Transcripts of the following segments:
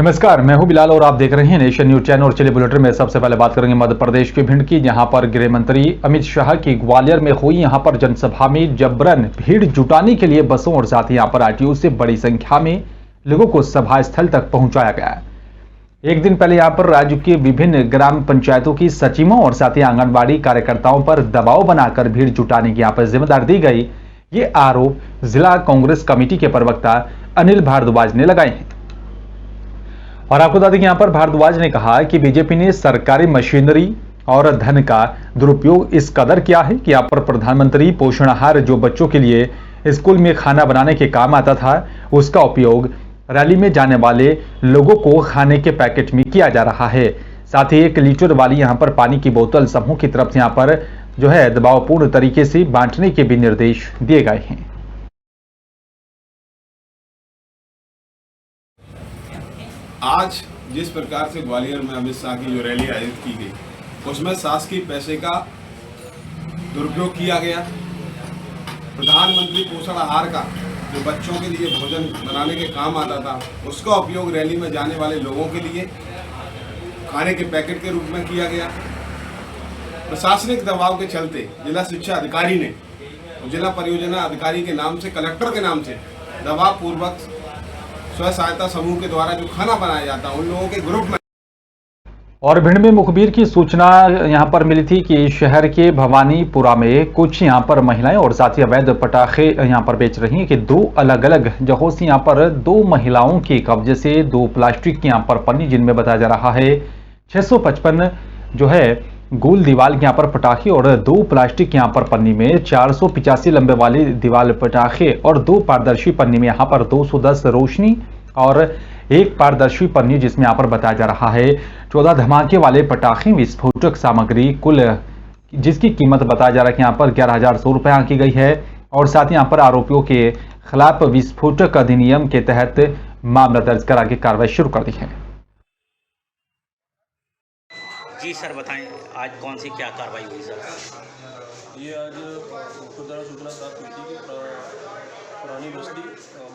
नमस्कार, मैं हूं बिलाल और आप देख रहे हैं नेशन न्यूज चैनल। और चलिए बुलेटिन में सबसे पहले बात करेंगे मध्य प्रदेश के भिंड की, जहां पर गृह मंत्री अमित शाह की ग्वालियर में हुई यहां पर जनसभा में जबरन भीड़ जुटाने के लिए बसों और साथ ही यहां पर आरटीओ से बड़ी संख्या में लोगों को सभा स्थल तक पहुंचाया गया। एक दिन पहले यहां पर राज्य के विभिन्न ग्राम पंचायतों की सचिवों और साथ ही आंगनबाड़ी कार्यकर्ताओं पर दबाव बनाकर भीड़ जुटाने की यहां पर जिम्मेदारी दी गई। ये आरोप जिला कांग्रेस कमेटी के प्रवक्ता अनिल भारद्वाज ने लगाए हैं। और आपको बता दें कि यहां पर भारद्वाज ने कहा कि बीजेपी ने सरकारी मशीनरी और धन का दुरुपयोग इस कदर किया है कि यहां पर प्रधानमंत्री पोषण आहार जो बच्चों के लिए स्कूल में खाना बनाने के काम आता था, उसका उपयोग रैली में जाने वाले लोगों को खाने के पैकेट में किया जा रहा है। साथ ही 1 लीटर वाली यहां पर पानी की बोतल समूह की तरफ से यहां पर जो है दबावपूर्ण तरीके से बांटने के भी निर्देश दिए गए हैं। आज जिस प्रकार से ग्वालियर में अमित शाह की जो रैली आयोजित की गई, उसमें शासकीय पैसे का दुरुपयोग किया गया। प्रधानमंत्री पोषण आहार का जो बच्चों के लिए भोजन बनाने के काम आता था, उसका उपयोग रैली में जाने वाले लोगों के लिए खाने के पैकेट के रूप में किया गया। प्रशासनिक दबाव के चलते जिला शिक्षा अधिकारी ने जिला परियोजना अधिकारी के नाम से, कलेक्टर के नाम से दबाव पूर्वक स्व सहायता समूह के द्वारा जो खाना बनाया जाता है उन लोगों के ग्रुप में। और भिंड में मुखबिर की सूचना यहां पर मिली थी कि शहर के भवानीपुरा में कुछ यहां पर महिलाएं और साथ ही अवैध पटाखे यहां पर बेच रही हैं कि 2 अलग अलग जगहों से यहां पर 2 महिलाओं के कब्जे से 2 प्लास्टिक की यहां पर पन्नी, जिनमें बताया जा रहा है 655 जो है गोल दीवाल के यहां पर पटाखे और 2 प्लास्टिक यहां पर पन्नी में 485 लंबे वाले दीवाल पटाखे और 2 पारदर्शी पन्नी में यहां पर 210 रोशनी और 1 पारदर्शी पन्नी, जिसमें यहां पर बताया जा रहा है 14 धमाके वाले पटाखे विस्फोटक सामग्री कुल जिसकी कीमत बताया जा रहा है कि यहां पर 11,100 रुपए आंकी गई है। और साथ ही यहां पर आरोपियों के खिलाफ विस्फोटक अधिनियम के तहत मामला दर्ज करा के कार्रवाई शुरू कर दी है। जी सर बताएं, आज कौन सी क्या कार्रवाई हुई सर? ये आज मुख्य द्वारा सूचना प्राप्त हुई थी कि पुरानी बस्ती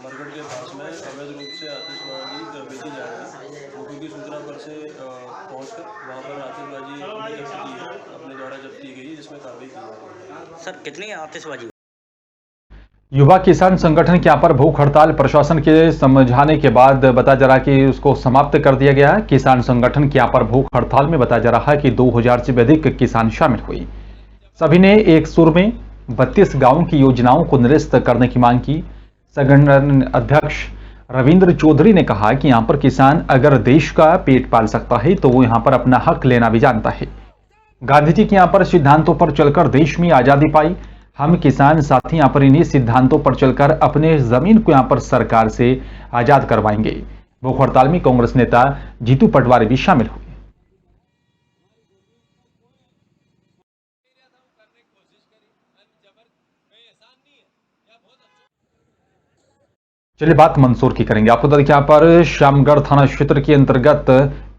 मरगढ़ के पास में अवैध रूप से आतिशबाजी बेची जा रही है। मुख्य की सूचना पर से पहुंचकर वहां पर आतिशबाजी जब्त की है, अपने द्वारा जब्त की गई, जिसमें कार्रवाई की जा रही है। सर कितनी आतिशबाजी? युवा किसान संगठन के यहां पर भूख हड़ताल प्रशासन के समझाने के बाद बताया जा रहा है कि उसको समाप्त कर दिया गया है। किसान संगठन के यहां पर भूख हड़ताल में बताया जा रहा है कि 2000 से भी अधिक किसान शामिल हुए। सभी ने एक सुर में 32 गांवों की योजनाओं को निरस्त करने की मांग की। संगठन अध्यक्ष रविंद्र चौधरी ने कहा कि यहां पर किसान अगर देश का पेट पाल सकता है तो वो यहां पर अपना हक लेना भी जानता है। गांधी जी के यहां पर सिद्धांतों पर चलकर देश में आजादी पाई। हम किसान साथी यहां पर इन्हीं सिद्धांतों पर चलकर अपने जमीन को यहां पर सरकार से आजाद करवाएंगे। भूख हड़ताल में कांग्रेस नेता जीतू पटवारी भी शामिल हुए। चलिए बात मंदसौर की करेंगे। आपको बता दें कि यहां पर श्यामगढ़ थाना क्षेत्र के अंतर्गत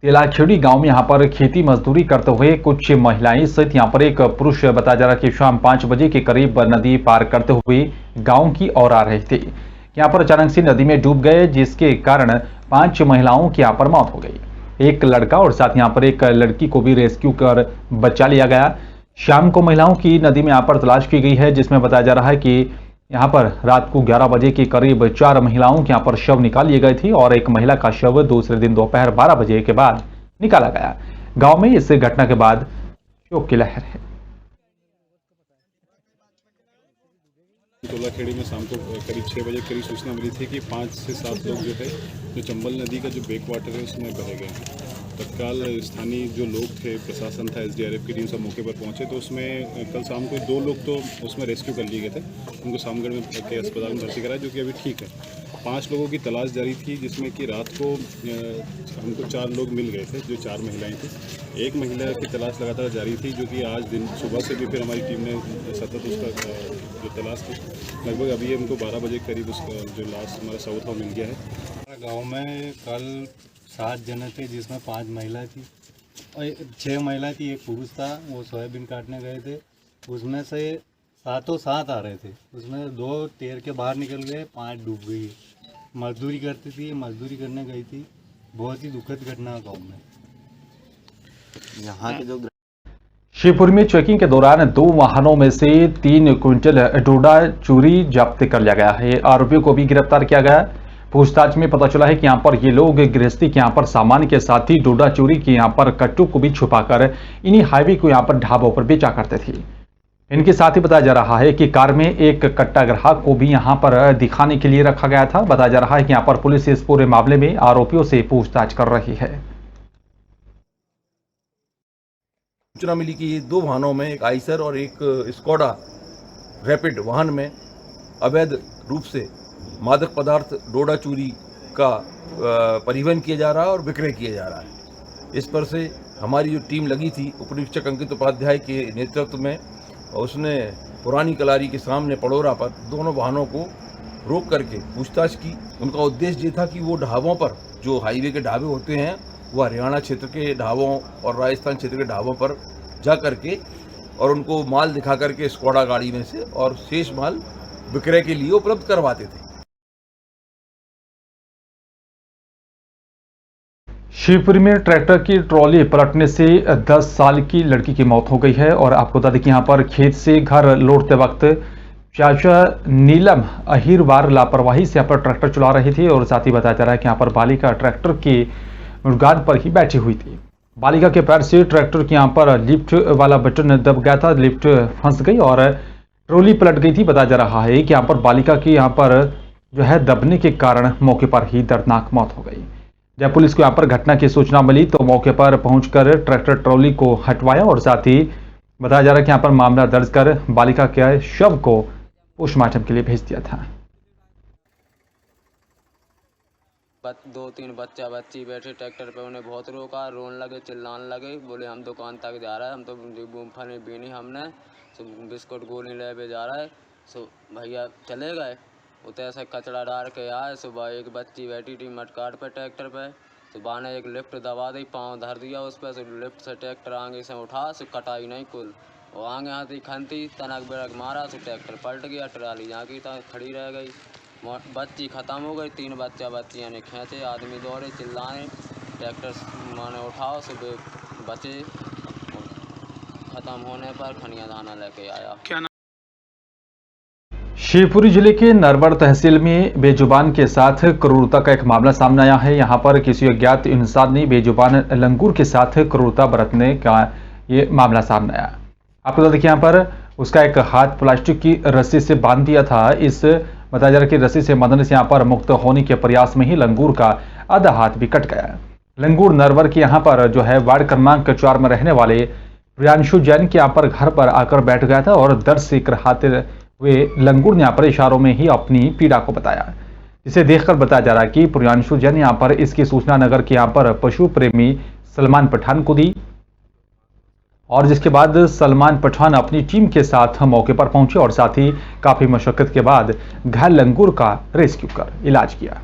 तेलाखेड़ी गांव में यहां पर खेती मजदूरी करते हुए कुछ महिलाएं सहित यहां पर एक पुरुष बताया जा रहा है कि शाम 5 बजे के करीब नदी पार करते हुए गांव की ओर आ रहे थे। यहां पर अचानक से नदी में डूब गए, जिसके कारण 5 महिलाओं की यहां पर मौत हो गई। एक लड़का और साथ यहां पर एक लड़की को भी रेस्क्यू कर बचा लिया गया। शाम को महिलाओं की नदी में यहां पर तलाश की गई है, जिसमें बताया जा रहा है कि यहां पर रात को 11 बजे के करीब 4 महिलाओं के यहां पर शव निकाल लिए गए थे और एक महिला का शव दूसरे दिन दोपहर 12 बजे के बाद निकाला गया। गांव में इस घटना के बाद शोक की लहर है। तेलाखेड़ी में शाम को करीब 6 बजे करीब सूचना मिली थी कि 5 से 7 लोग जो थे जो चंबल नदी का जो बैक वाटर है उसमें बह गए। तत्काल स्थानीय जो लोग थे, प्रशासन था, SDRF की टीम सब मौके पर पहुंचे तो उसमें कल शाम को 2 लोग तो उसमें रेस्क्यू कर लिए गए थे। उनको सामगढ़ में के अस्पताल में भर्ती कराया, जो कि अभी ठीक है। 5 लोगों की तलाश जारी थी, जिसमें कि रात को हमको 4 लोग मिल गए थे, जो 4 महिलाएं थी। एक महिला की तलाश लगातार जारी थी, जो कि आज दिन सुबह से भी फिर हमारी टीम ने सतत उसका जो तलाश की। लगभग अभी हमको 12 बजे करीब उसका जो लास्ट हमारा शव था मिल गया है। गाँव में कल 7 जने थे, जिसमें 5 महिला थी और 6 महिला थी, एक पुरुष था। वो सोयाबीन काटने गए थे, उसमें से 7 आ रहे थे, उसमें 2 तैर के बाहर निकल गए, 5 डूब गई। मजदूरी करती थी, मजदूरी करने गई थी, बहुत ही दुखद घटना गाँव में। यहाँ के जो शिवपुरी में चेकिंग के दौरान 2 वाहनों में से 3 क्विंटल डोडा चूरी जब्त कर लिया गया है। आरोपियों को भी गिरफ्तार किया गया। पूछताछ में पता चला है कि यहाँ पर ये लोग गृहस्थी के यहाँ पर सामान के साथ ही डोडा चूरी के यहाँ पर कट्टों को भी छुपाकर इन्हीं हाईवे को यहाँ पर ढाबों पर बेचा करते थे। इनके साथ ही बताया जा रहा है कि कार में एक कट्टा ग्राहक को भी यहाँ पर दिखाने के लिए रखा गया था। बताया जा रहा है कि यहाँ पर पुलिस इस पूरे मामले में आरोपियों से पूछताछ कर रही है। सूचना मिली कि ये 2 वाहनों में, एक आइसर और एक स्कोडा रैपिड वाहन में अवैध रूप से मादक पदार्थ डोडा चूरी का परिवहन किया जा रहा है और विक्रय किया जा रहा है। इस पर से हमारी जो टीम लगी थी उपनिरीक्षक अंकित उपाध्याय के नेतृत्व में, उसने पुरानी कलारी के सामने पड़ोरा पर दोनों वाहनों को रोक करके पूछताछ की। उनका उद्देश्य ये था कि वो ढाबों पर, जो हाईवे के ढाबे होते हैं, वो हरियाणा क्षेत्र के ढाबों और राजस्थान क्षेत्र के ढाबों पर जा करके और उनको माल दिखा करके स्कोडा गाड़ी में से और शेष माल विक्रय के लिए उपलब्ध करवाते थे। शिवपुरी में ट्रैक्टर की ट्रॉली पलटने से 10 साल की लड़की की मौत हो गई है। और आपको बता दें कि यहाँ पर खेत से घर लौटते वक्त चाचा नीलम अहिरवार लापरवाही से यहाँ पर ट्रैक्टर चला रही थी और साथ ही बताया जा रहा है कि यहाँ पर बालिका ट्रैक्टर के मुर्गान पर ही बैठी हुई थी। बालिका के पैर से ट्रैक्टर के यहाँ पर लिफ्ट वाला बटन दब गया था, लिफ्ट फंस गई और ट्रॉली पलट गई थी। बताया जा रहा है कि यहाँ पर बालिका की यहाँ पर जो है दबने के कारण मौके पर ही दर्दनाक मौत हो गई। जब पुलिस को यहाँ पर घटना की सूचना मिली तो मौके पर पहुंचकर ट्रैक्टर ट्रॉली को हटवाया और साथ ही बताया जा रहा है कि यहाँ पर मामला दर्ज कर बालिका के शव को पोस्टमार्टम के लिए भेज दिया था। 2-3 बच्चा बच्ची बैठे ट्रैक्टर पे, उन्हें बहुत रोका, रोने लगे, चिल्लाने लगे, बोले हम दुकान तक जा रहे हैं, हम तो मूँगफली बीनी हमने, बिस्कुट गोली ले पे जा रहा है। सो भैया चले गए। उतने ऐसे कचरा डाल के आए। सुबह एक बच्ची बैठी थी मटकाट पे ट्रैक्टर पे, सुबह ने एक लिफ्ट दबा दी, पाँव धर दिया उस पर, लिफ्ट से ट्रैक्टर आगे से उठा, कटाई नहीं कुल, वो आगे आती खनती, तनक बेड़क मारा, ट्रैक्टर पलट गया, ट्राली जहाँ की खड़ी रह गई। बच्ची ख़त्म हो गई। 3 बच्चियाँ ने खींचे, आदमी दौड़े, चिल्लाए, ट्रैक्टर माने उठाओ, सुबह बचे। ख़त्म होने पर खनिया धाना लेके आया। शिवपुरी जिले के नरवर तहसील में बेजुबान के साथ क्रूरता का एक मामला सामने आया है। यहां पर किसी अज्ञात इंसान ने बेजुबान लंगूर के साथ क्रूरता बरतने का ये मामला सामने आया। आपको बता दें कि यहाँ पर उसका एक हाथ प्लास्टिक की रस्सी से बांध दिया था। इस बताया जा रहा है कि रस्सी से मदन से यहाँ पर मुक्त होने के प्रयास में ही लंगूर का आधा हाथ भी कट गया। लंगूर नरवर के यहाँ पर जो है वार्ड क्रमांक 4 में रहने वाले प्रियांशु जैन के यहाँ पर घर पर आकर बैठ गया था और दर्द से कराहते हुए लंगूर ने यहाँ पर इशारों में ही अपनी पीड़ा को बताया। इसे देखकर बताया जा रहा है कि प्रियांशु जैन यहाँ पर इसकी सूचना नगर के यहाँ पर पशु प्रेमी सलमान पठान को दी और जिसके बाद सलमान पठान अपनी टीम के साथ मौके पर पहुंचे और साथ ही काफी मशक्कत के बाद घायल लंगूर का रेस्क्यू कर इलाज किया।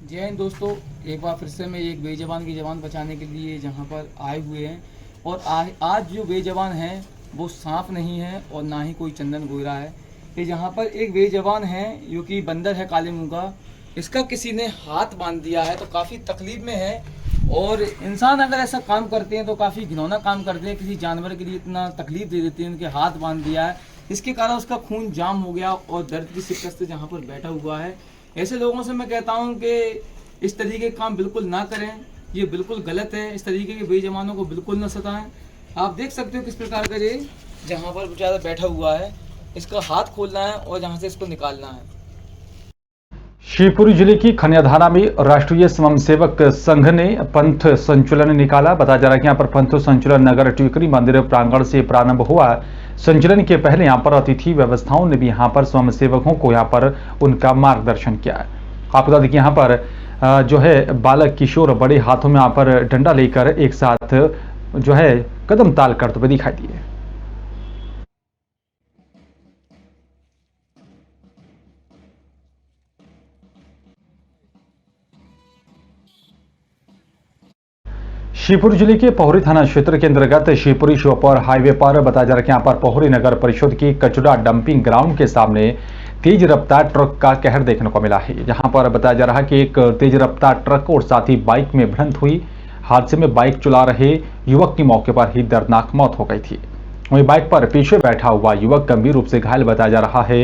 जय हिंद दोस्तों, एक बार फिर से मैं एक बेजबान की जान बचाने के लिए जहां पर आए हुए हैं और आज जो बेजबान है वो सांप नहीं है और ना ही कोई चंदन गोयरा है। ये जहां पर एक बेजबान है जो कि बंदर है काले मुंह का, इसका किसी ने हाथ बांध दिया है तो काफ़ी तकलीफ में है। और इंसान अगर ऐसा काम करते हैं तो काफ़ी घिनौना काम करते हैं, किसी जानवर के लिए इतना तकलीफ दे देते हैं, उनके हाथ बांध दिया है, इसके कारण उसका खून जाम हो गया और दर्द की शिकस्त से जहाँ पर बैठा हुआ है। ऐसे लोगों से मैं कहता हूँ कि इस तरीके के काम बिल्कुल ना करें, ये बिल्कुल गलत है। इस तरीके के बेईमानों को बिल्कुल न सताएं। आप देख सकते हो किस प्रकार का ये जहाँ पर बेचारा बैठा हुआ है, इसका हाथ खोलना है और जहाँ से इसको निकालना है। शिवपुरी जिले की खनियाधाना में राष्ट्रीय स्वयंसेवक संघ ने पंथ संचलन निकाला। बताया जा रहा है कि यहाँ पर पंथ संचलन नगर टिकरी मंदिर प्रांगण से प्रारंभ हुआ। संचलन के पहले यहाँ पर अतिथि व्यवस्थाओं ने भी यहाँ पर स्वयंसेवकों को यहाँ पर उनका मार्गदर्शन किया। आपको बता दें कि यहाँ पर जो है बालक किशोर बड़े हाथों में यहाँ पर डंडा लेकर एक साथ जो है कदम ताल करते हुए दिखाई दिए। शिवपुरी जिले के पोहरी थाना क्षेत्र के अंतर्गत शिवपुरी श्योपुर हाईवे पर बताया जा रहा है कि यहाँ पर पोहरी नगर परिषद की कचरा डंपिंग ग्राउंड के सामने तेज रफ्तार ट्रक का कहर देखने को मिला है। जहां पर बताया जा रहा है कि एक तेज रफ्तार ट्रक और साथ ही बाइक में भिड़ंत हुई। हादसे में बाइक चला रहे युवक की मौके पर ही दर्दनाक मौत हो गई थी। वहीं बाइक पर पीछे बैठा हुआ युवक गंभीर रूप से घायल बताया जा रहा है।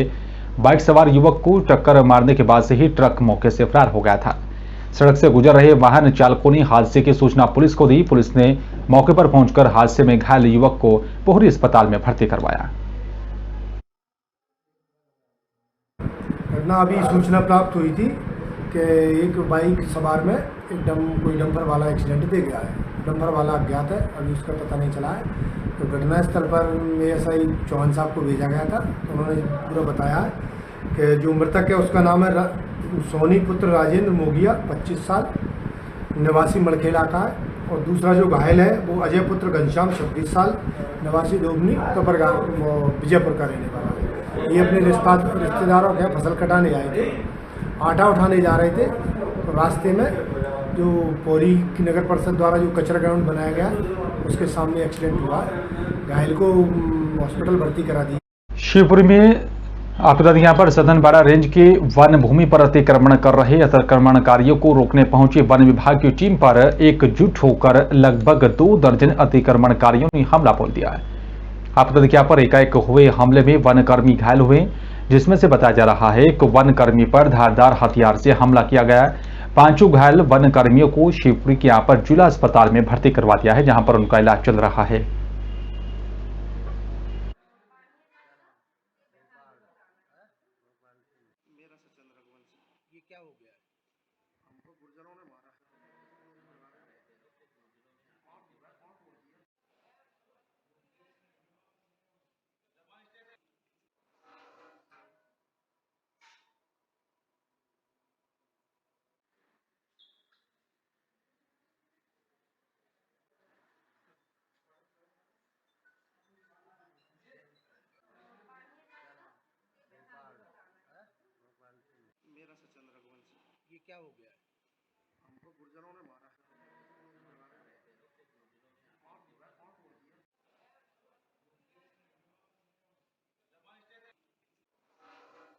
बाइक सवार युवक को टक्कर मारने के बाद से ही ट्रक मौके से फरार हो गया था। सड़क से गुजर रहे वाहन चालकों ने हादसे की सूचना पुलिस को दी। पुलिस ने मौके पर पहुंचकर हादसे में घायल युवक को पोहरी अस्पताल में भर्ती करवाया। घटना अभी सूचना प्राप्त हुई थी कि एक बाइक सवार में कोई डंपर वाला एक्सीडेंट दे गया है। डंपर वाला अज्ञात है, अभी उसका पता नहीं चला है। तो घटनास्थल पर एएसआई चौहान साहब को भेजा गया था। तो उन्होंने पूरा बताया कि जो मृतक है उसका नाम है सोनी पुत्र राजेंद्र मोगिया, 25 साल, निवासी मड़खेड़ा का है। और दूसरा जो घायल है वो अजय पुत्र घनश्याम, 26 साल, निवासी दोगनी विजयपुर का रहने वाला है। ये अपने रिश्तेदारों के फसल कटाने आए थे, आटा उठाने जा रहे थे। तो रास्ते में जो पौरी की नगर परिषद द्वारा जो कचरा ग्राउंड बनाया गया उसके सामने एक्सीडेंट हुआ। घायल को हॉस्पिटल भर्ती करा दी। शिवपुरी में आपको बता दें यहाँ पर सदनबाड़ा रेंज के वन भूमि पर अतिक्रमण कर रहे अतिक्रमणकारियों को रोकने पहुंची वन विभाग की टीम पर एकजुट होकर लगभग 2 दर्जन अतिक्रमणकारियों ने हमला बोल दिया है। आपको बता दें यहाँ पर एकाएक हुए हमले में वनकर्मी घायल हुए, जिसमें से बताया जा रहा है कि वनकर्मी पर धारदार हथियार से हमला किया गया। 5 घायल वनकर्मियों को शिवपुरी के यहाँ पर जिला अस्पताल में भर्ती करवा दिया है, जहां पर उनका इलाज चल रहा है। ये क्या हो गया? हमको गुर्जरों ने मारा।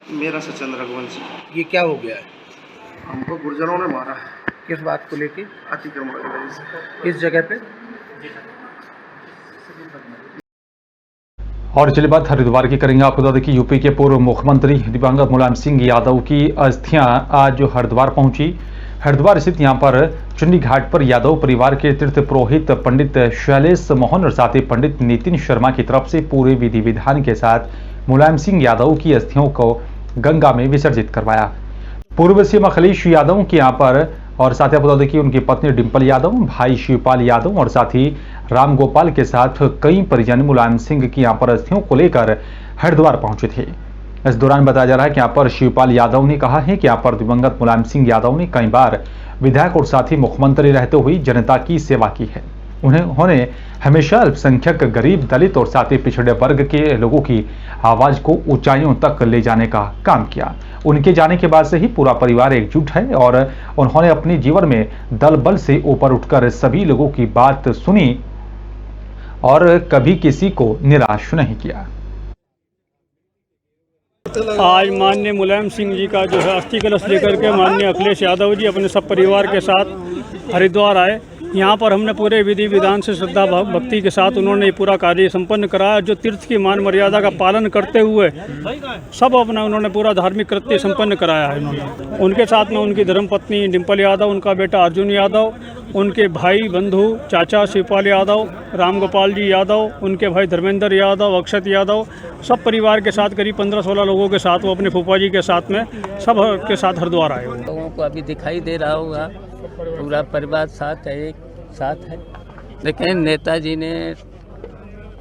मेरा सचंद्र रघुवंशी। ये क्या हो गया है? हमको गुर्जरों ने मारा। किस बात को लेके? अतिक्रमण की वजह से। इस जगह पे? और चलिए बात हरिद्वार की करेंगे। आपको बता दें कि यूपी के पूर्व मुख्यमंत्री दिवंगत मुलायम सिंह यादव की अस्थियां आज हरिद्वार पहुंची। हरिद्वार स्थित यहां पर चुन्नी घाट पर यादव परिवार के तीर्थ पुरोहित पंडित शैलेश मोहन और साथ ही पंडित नितिन शर्मा की तरफ से पूरे विधि विधान के साथ मुलायम सिंह यादव की अस्थियों को गंगा में विसर्जित करवाया। पूर्व सीएम अखिलेश यादव के यहाँ पर और साथ ही बता दें कि उनकी पत्नी डिंपल यादव, भाई शिवपाल यादव और साथ ही राम गोपाल के साथ कई परिजन मुलायम सिंह की यहाँ पर अस्थियों को लेकर हरिद्वार पहुंचे थे। इस दौरान बताया जा रहा है कि यहाँ पर शिवपाल यादव ने कहा है कि यहाँ पर दिवंगत मुलायम सिंह यादव ने कई बार विधायक और साथ ही मुख्यमंत्री रहते हुए जनता की सेवा की है। उन्होंने हमेशा अल्पसंख्यक, गरीब, दलित और साथ ही पिछड़े वर्ग के लोगों की आवाज को ऊंचाइयों तक ले जाने का काम किया। उनके जाने के बाद से ही पूरा परिवार एकजुट है और उन्होंने अपने जीवन में दल बल से ऊपर उठकर सभी लोगों की बात सुनी और कभी किसी को निराश नहीं किया। आज माननीय मुलायम सिंह जी का जो है अस्थि कलश लेकर के माननीय अखिलेश यादव जी अपने सब परिवार के साथ हरिद्वार आए। यहाँ पर हमने पूरे विधि विधान से श्रद्धा भक्ति के साथ उन्होंने पूरा कार्य संपन्न कराया। जो तीर्थ की मान मर्यादा का पालन करते हुए सब अपना उन्होंने पूरा धार्मिक कृत्य संपन्न कराया है। उन्होंने उनके साथ में उनकी धर्मपत्नी डिंपल यादव, उनका बेटा अर्जुन यादव, उनके भाई बंधु चाचा शिवपाल यादव, राम गोपाल जी यादव, उनके भाई धर्मेंद्र यादव, अक्षत यादव, सब परिवार के साथ करीब 15-16 लोगों के साथ वो अपने फूफा जी के साथ में सब के साथ हरिद्वार आए हुए। लोगों को अभी दिखाई दे रहा होगा पूरा परिवार साथ है, एक साथ है। लेकिन नेताजी ने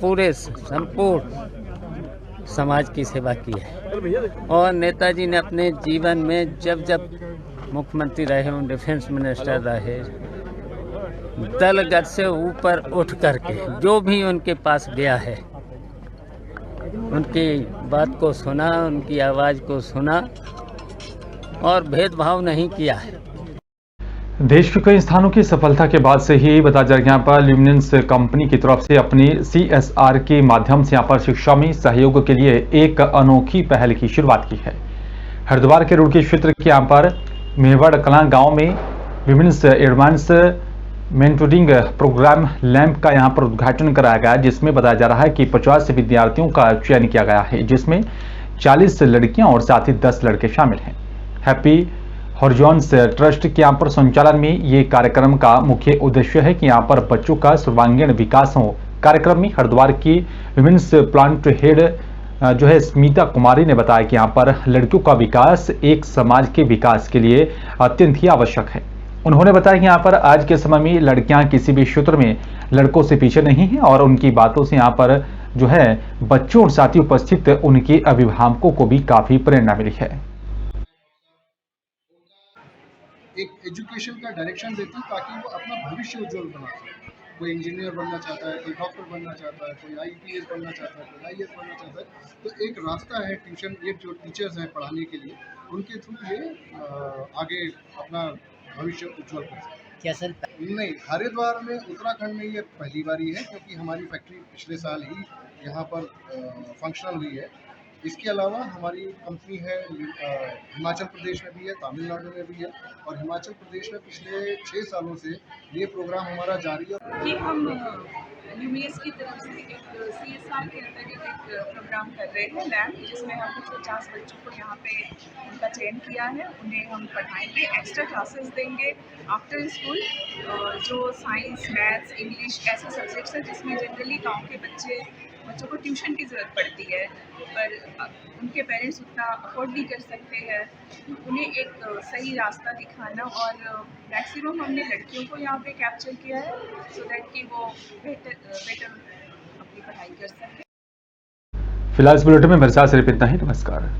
पूरे संपूर्ण समाज की सेवा की है और नेताजी ने अपने जीवन में जब जब मुख्यमंत्री रहे हों, डिफेंस मिनिस्टर रहे, दलगत से ऊपर उठ करके जो भी उनके पास गया है उनकी बात को सुना, उनकी आवाज़ को सुना और भेदभाव नहीं किया है। देश के कई स्थानों की सफलता के बाद से ही बताया जा रहा है यहाँ पर ल्यूमिनेंस कंपनी की तरफ से अपनी CSR के माध्यम से यहाँ पर शिक्षा में सहयोग के लिए एक अनोखी पहल की शुरुआत की है। हरिद्वार के रुड़की क्षेत्र के यहाँ पर मेहवड़ कलां गांव में women's advance mentoring programme lamp का यहां पर उद्घाटन कराया गया, जिसमें बताया जा रहा है कि 50 विद्यार्थियों का चयन किया गया है, जिसमें 40 लड़कियां और साथ ही 10 लड़के शामिल हैं। हैप्पी हॉरिजॉन्स ट्रस्ट के यहाँ पर संचालन में ये कार्यक्रम का मुख्य उद्देश्य है कि यहाँ पर बच्चों का सर्वांगीण विकास हो। कार्यक्रम में हरिद्वार की विमेंस प्लांट हेड जो है स्मिता कुमारी ने बताया कि यहाँ पर लड़कियों का विकास एक समाज के विकास के लिए अत्यंत ही आवश्यक है। उन्होंने बताया कि यहाँ पर आज के समय में लड़कियां किसी भी क्षेत्र में लड़कों से पीछे नहीं हैं और उनकी बातों से यहाँ पर जो है बच्चों और साथ ही उपस्थित उनके अभिभावकों को भी काफी प्रेरणा मिली है। एक एजुकेशन का डायरेक्शन देती है ताकि वो अपना भविष्य उज्जवल बना सके। कोई इंजीनियर बनना चाहता है, कोई डॉक्टर बनना चाहता है, कोई IPS बनना चाहता है, कोई IAS बनना चाहता है, तो एक रास्ता है ट्यूशन, ये जो टीचर्स हैं पढ़ाने के लिए, उनके थ्रू ये आगे अपना भविष्य उज्जवल कर सकते हैं। क्या सर? नहीं, हरिद्वार में उत्तराखंड में ये पहली बारी है, क्योंकि हमारी फैक्ट्री पिछले साल ही यहाँ पर फंक्शनल हुई है। इसके अलावा हमारी कंपनी है हिमाचल प्रदेश में भी है, तमिलनाडु में भी है, और हिमाचल प्रदेश में पिछले 6 सालों से ये प्रोग्राम हमारा जारी है। ये हम यूमेस की तरफ से एक CSR के अंतर्गत एक प्रोग्राम कर रहे हैं लैब, जिसमें हम कुछ 50 बच्चों को यहाँ पे उनका चयन किया है। उन्हें हम पढ़ाएंगे, एक्स्ट्रा क्लासेस देंगे आफ्टर स्कूल, जो साइंस, मैथ्स, इंग्लिश ऐसे सब्जेक्ट्स हैं जिसमें जनरली गाँव के बच्चों को ट्यूशन की ज़रूरत पड़ती है, पर उनके पेरेंट्स उतना अफोर्ड नहीं कर सकते हैं। उन्हें एक सही रास्ता दिखाना, और मैक्सिमम हमने लड़कियों को यहाँ पे कैप्चर किया है सो दैट कि वो बेटर अपनी पढ़ाई कर सकें। फिलहाल इस बुलेटिन में मेरे साथ सिर्फ इतना ही। नमस्कार।